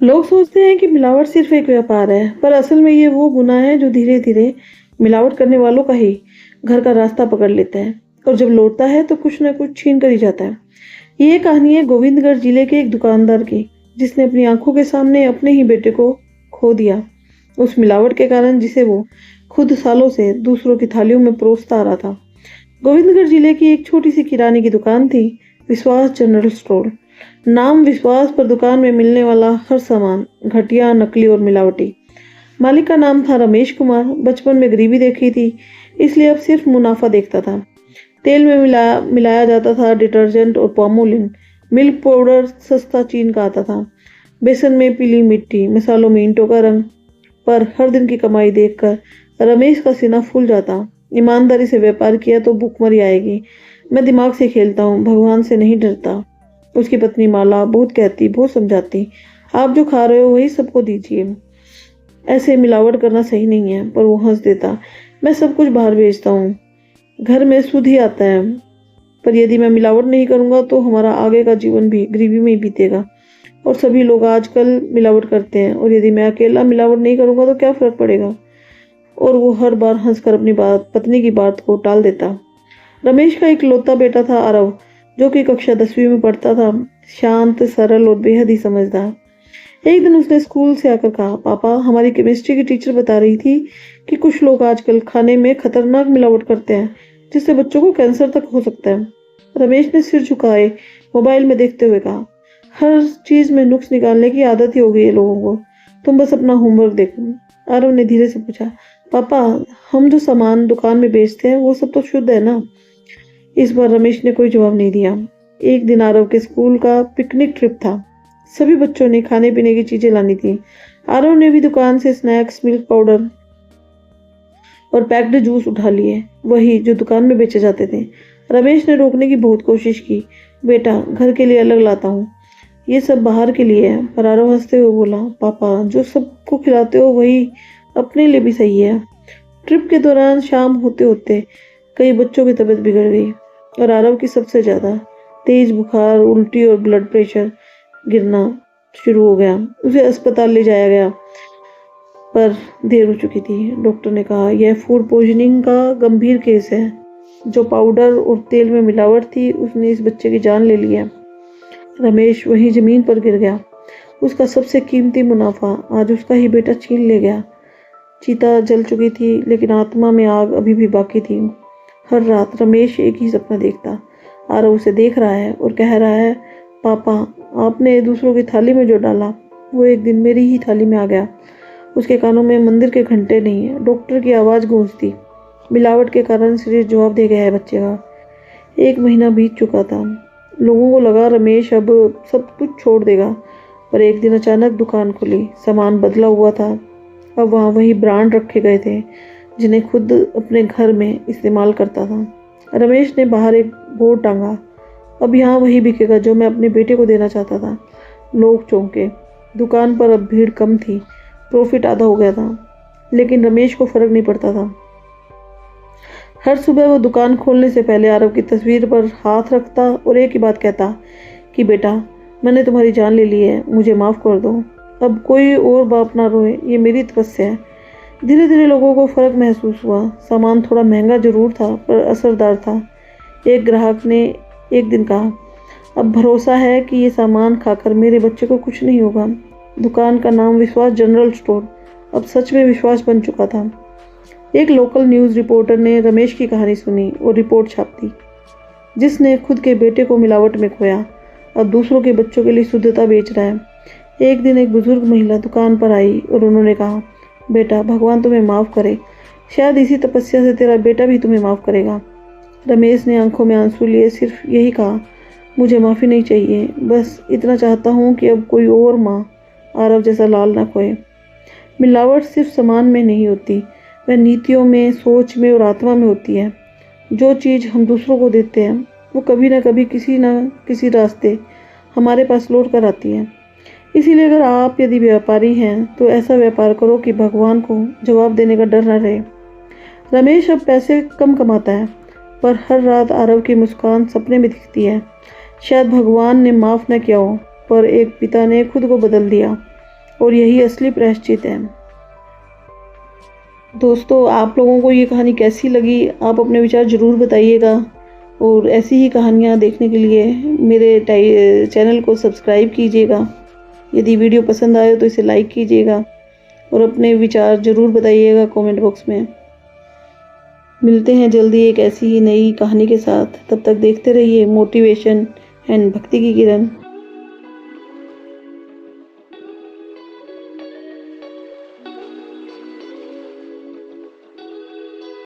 लोग सोचते हैं कि मिलावट सिर्फ एक व्यापार है, पर असल में ये वो गुनाह है जो धीरे धीरे मिलावट करने वालों का ही घर का रास्ता पकड़ लेता है और जब लौटता है तो कुछ न कुछ छीन कर ही जाता है। ये कहानी है गोविंदगढ़ जिले के एक दुकानदार की, जिसने अपनी आंखों के सामने अपने ही बेटे को खो दिया उस मिलावट के कारण जिसे वो खुद सालों से दूसरों की थालियों में परोसता आ रहा था। गोविंदगढ़ जिले की एक छोटी सी किराने की दुकान थी, विश्वास जनरल स्टोर। नाम विश्वास, पर दुकान में मिलने वाला हर सामान घटिया, नकली और मिलावटी। मालिक का नाम था रमेश कुमार। बचपन में गरीबी देखी थी, इसलिए अब सिर्फ मुनाफा देखता था। तेल में मिलाया जाता था डिटर्जेंट और पामोलिन। मिल्क पाउडर सस्ता चीन का आता था। बेसन में पीली मिट्टी, मसालों में ईंटों का रंग। पर हर दिन की कमाई देखकर रमेश का सीना फूल जाता। ईमानदारी से व्यापार किया तो भूखमरी आएगी। मैं दिमाग से खेलता हूँ, भगवान से नहीं डरता। उसकी पत्नी माला बहुत कहती, बहुत समझाती, आप जो खा रहे हो वही सबको दीजिए, ऐसे मिलावट करना सही नहीं है। पर वो हंस देता, मैं सब कुछ बाहर बेचता हूँ, घर में शुद्ध ही आता है। पर यदि मैं मिलावट नहीं करूँगा तो हमारा आगे का जीवन भी गरीबी में ही बीतेगा। और सभी लोग आजकल मिलावट करते हैं, और यदि मैं अकेला मिलावट नहीं करूँगा तो क्या फर्क पड़ेगा। और वो हर बार हंसकर अपनी पत्नी की बात को टाल देता। रमेश का इकलौता बेटा था आरव, जो कि कक्षा 10वीं में पढ़ता था। शांत, सरल और बेहद ही समझदार। एक दिन उसने स्कूल से आकर कहा, पापा, हमारी केमिस्ट्री की टीचर बता रही थी कि कुछ लोग आजकल खाने में खतरनाक मिलावट करते हैं, जिससे बच्चों को कैंसर तक हो सकता है। रमेश ने सिर झुकाए मोबाइल में देखते हुए कहा, हर चीज में नुक्स निकालने की आदत ही हो गई है लोगों को, तुम बस अपना होमवर्क देखो। आरव ने धीरे से पूछा, पापा, हम जो सामान दुकान में बेचते हैं वो सब तो शुद्ध है ना? इस बार रमेश ने कोई जवाब नहीं दिया। एक दिन आरव के स्कूल का पिकनिक ट्रिप था। सभी बच्चों ने खाने पीने की चीजें लानी थी। आरव ने भी दुकान से स्नैक्स, मिल्क पाउडर और पैक्ड जूस उठा लिए, वही जो दुकान में बेचे जाते थे। रमेश ने रोकने की बहुत कोशिश की, बेटा, घर के लिए अलग लाता हूँ, ये सब बाहर के लिए है। पर आरव हंसते हुए बोला, पापा, जो सबको खिलाते हो वही अपने लिए भी सही है। ट्रिप के दौरान शाम होते होते कई बच्चों की तबीयत बिगड़ गई, और आरव की सबसे ज्यादा। तेज बुखार, उल्टी और ब्लड प्रेशर गिरना शुरू हो गया। उसे अस्पताल ले जाया गया, पर देर हो चुकी थी। डॉक्टर ने कहा, यह फूड पॉइजनिंग का गंभीर केस है। जो पाउडर और तेल में मिलावट थी उसने इस बच्चे की जान ले ली है। रमेश वहीं जमीन पर गिर गया। उसका सबसे कीमती मुनाफा आज उसका ही बेटा छीन ले गया। चिता जल चुकी थी, लेकिन आत्मा में आग अभी भी बाकी थी। हर रात रमेश एक ही सपना देखता। आरव उसे देख रहा है और कह रहा है, पापा, आपने दूसरों की थाली में जो डाला वो एक दिन मेरी ही थाली में आ गया। उसके कानों में मंदिर के घंटे नहीं है, डॉक्टर की आवाज़ गूंजती। मिलावट के कारण शरीर जवाब दे गया है बच्चे का। 1 महीना बीत चुका था। लोगों को लगा रमेश अब सब कुछ छोड़ देगा, पर एक दिन अचानक दुकान खुली। सामान बदला हुआ था। अब वहाँ वही ब्रांड रखे गए थे जिन्हें खुद अपने घर में इस्तेमाल करता था। रमेश ने बाहर एक बोर्ड टांगा, अब यहाँ वही बिकेगा जो मैं अपने बेटे को देना चाहता था। लोग चौंके। दुकान पर अब भीड़ कम थी, प्रॉफिट आधा हो गया था, लेकिन रमेश को फर्क नहीं पड़ता था। हर सुबह वो दुकान खोलने से पहले आरव की तस्वीर पर हाथ रखता और एक ही बात कहता कि बेटा, मैंने तुम्हारी जान ले ली है, मुझे माफ़ कर दो। अब कोई और बाप ना रोए, ये मेरी तपस्या है। धीरे धीरे लोगों को फ़र्क महसूस हुआ। सामान थोड़ा महंगा जरूर था, पर असरदार था। एक ग्राहक ने एक दिन कहा, अब भरोसा है कि ये सामान खाकर मेरे बच्चे को कुछ नहीं होगा। दुकान का नाम विश्वास जनरल स्टोर अब सच में विश्वास बन चुका था। एक लोकल न्यूज़ रिपोर्टर ने रमेश की कहानी सुनी और रिपोर्ट छाप दी, जिसने खुद के बेटे को मिलावट में खोया, अब दूसरों के बच्चों के लिए शुद्धता बेच रहा है। एक दिन एक बुजुर्ग महिला दुकान पर आई और उन्होंने कहा, बेटा, भगवान तुम्हें माफ़ करे, शायद इसी तपस्या से तेरा बेटा भी तुम्हें माफ़ करेगा। रमेश ने आंखों में आंसू लिए सिर्फ यही कहा, मुझे माफ़ी नहीं चाहिए, बस इतना चाहता हूँ कि अब कोई और माँ आरव जैसा लाल ना खोए। मिलावट सिर्फ सामान में नहीं होती, वह नीतियों में, सोच में और आत्मा में होती है। जो चीज़ हम दूसरों को देते हैं वो कभी ना कभी किसी न किसी रास्ते हमारे पास लौट कर आती है। इसीलिए अगर आप यदि व्यापारी हैं तो ऐसा व्यापार करो कि भगवान को जवाब देने का डर न रहे। रमेश अब पैसे कम कमाता है, पर हर रात आरव की मुस्कान सपने में दिखती है। शायद भगवान ने माफ़ न किया हो, पर एक पिता ने खुद को बदल दिया। और यही असली प्रायश्चित है। दोस्तों, आप लोगों को ये कहानी कैसी लगी, आप अपने विचार ज़रूर बताइएगा। और ऐसी ही कहानियाँ देखने के लिए मेरे चैनल को सब्सक्राइब कीजिएगा। यदि वीडियो पसंद आए तो इसे लाइक कीजिएगा और अपने विचार ज़रूर बताइएगा कमेंट बॉक्स में। मिलते हैं जल्दी एक ऐसी ही नई कहानी के साथ। तब तक देखते रहिए मोटिवेशन एंड भक्ति की किरण।